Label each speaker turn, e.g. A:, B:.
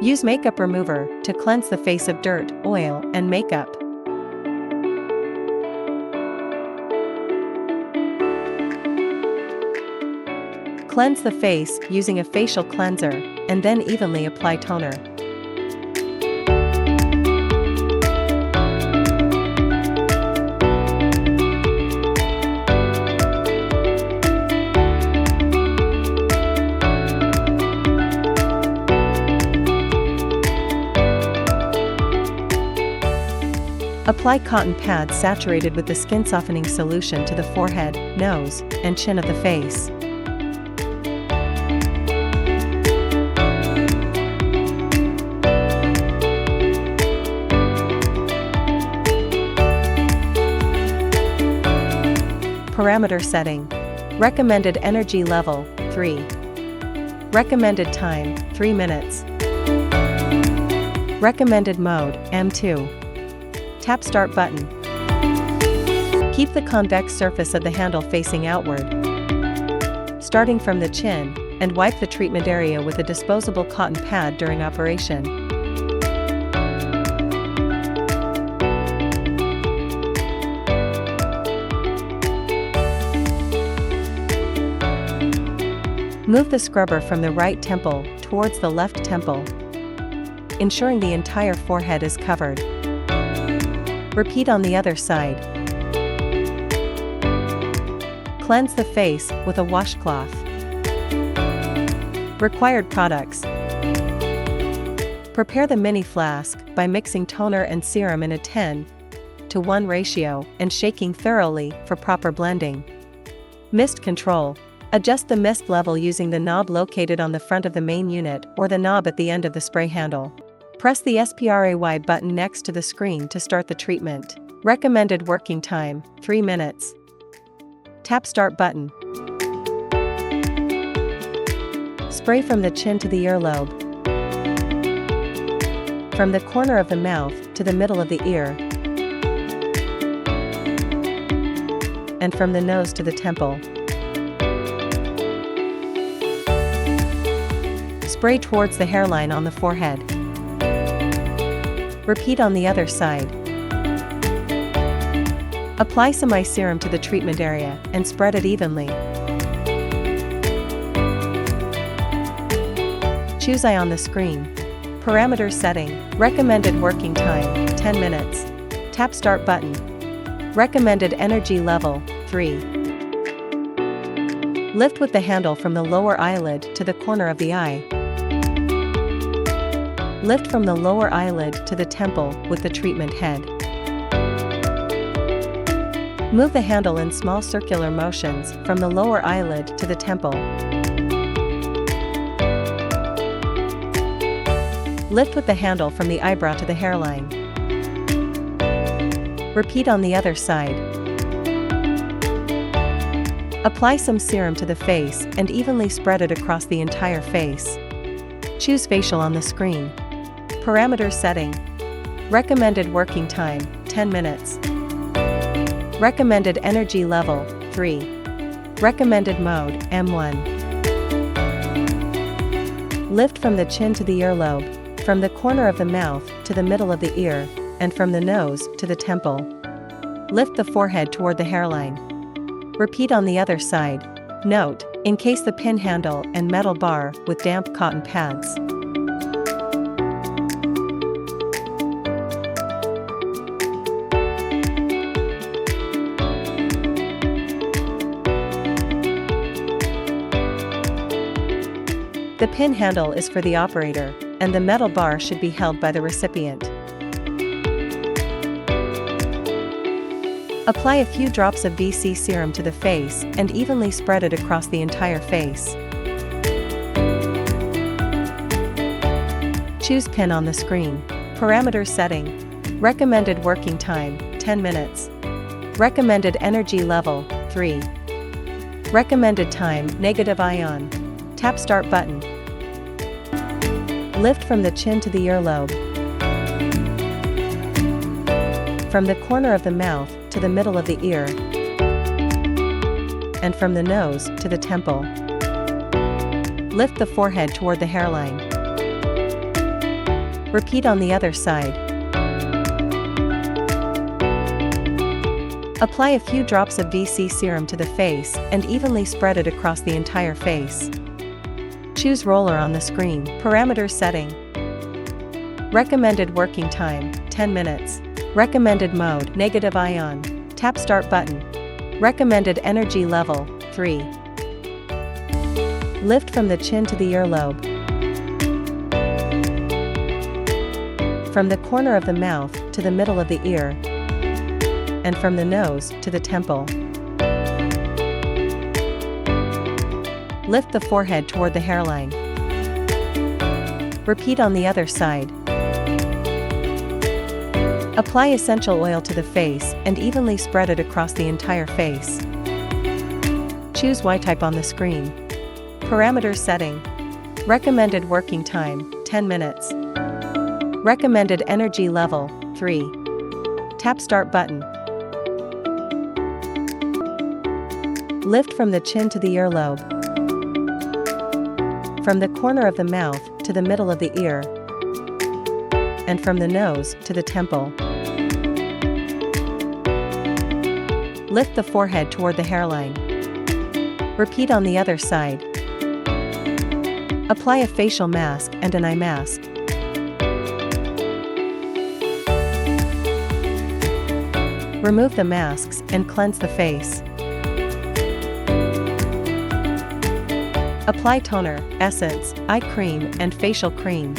A: Use makeup remover to cleanse the face of dirt, oil, and makeup. Cleanse the face using a facial cleanser, and then evenly apply toner. Apply cotton pads saturated with the skin softening solution to the forehead, nose, and chin of the face. Parameter setting. Recommended energy level, 3. Recommended time, 3 minutes. Recommended mode, M2. Tap Start button. Keep the convex surface of the handle facing outward, starting from the chin, and wipe the treatment area with a disposable cotton pad during operation. Move the scrubber from the right temple towards the left temple, ensuring the entire forehead is covered. Repeat on the other side. Cleanse the face with a washcloth. Required products. Prepare the mini flask by mixing toner and serum in a 10:1 ratio and shaking thoroughly for proper blending. Mist control. Adjust the mist level using the knob located on the front of the main unit or the knob at the end of the spray handle. Press the SPRAY button next to the screen to start the treatment. Recommended working time, 3 minutes. Tap Start button. Spray from the chin to the earlobe, from the corner of the mouth to the middle of the ear, and from the nose to the temple. Spray towards the hairline on the forehead. Repeat on the other side. Apply some eye serum to the treatment area and spread it evenly. Choose eye on the screen. Parameter setting. Recommended working time, 10 minutes. Tap Start button. Recommended energy level, 3. Lift with the handle from the lower eyelid to the corner of the eye. Lift from the lower eyelid to the temple with the treatment head. Move the handle in small circular motions from the lower eyelid to the temple. Lift with the handle from the eyebrow to the hairline. Repeat on the other side. Apply some serum to the face and evenly spread it across the entire face. Choose facial on the screen. Parameter setting. Recommended working time, 10 minutes. Recommended energy level, 3. Recommended mode, M1. Lift from the chin to the earlobe, from the corner of the mouth to the middle of the ear, and from the nose to the temple. Lift the forehead toward the hairline. Repeat on the other side. Note: encase the pin handle and metal bar with damp cotton pads. The pin handle is for the operator, and the metal bar should be held by the recipient. Apply a few drops of BC serum to the face and evenly spread it across the entire face. Choose pin on the screen. Parameter setting. Recommended working time, 10 minutes. Recommended energy level, 3. Recommended time, negative ion. Tap Start button. Lift from the chin to the earlobe, from the corner of the mouth to the middle of the ear, and from the nose to the temple. Lift the forehead toward the hairline. Repeat on the other side. Apply a few drops of VC serum to the face and evenly spread it across the entire face. Choose roller on the screen. Parameters setting. Recommended working time, 10 minutes. Recommended mode, negative ion. Tap start button. Recommended energy level, 3. Lift from the chin to the earlobe. From the corner of the mouth to the middle of the ear. And from the nose to the temple. Lift the forehead toward the hairline. Repeat on the other side. Apply essential oil to the face and evenly spread it across the entire face. Choose Y-type on the screen. Parameters setting. Recommended working time, 10 minutes. Recommended energy level, 3. Tap start button. Lift from the chin to the earlobe. From the corner of the mouth to the middle of the ear. And from the nose to the temple. Lift the forehead toward the hairline. Repeat on the other side. Apply a facial mask and an eye mask. Remove the masks and cleanse the face. Apply toner, essence, eye cream and facial cream.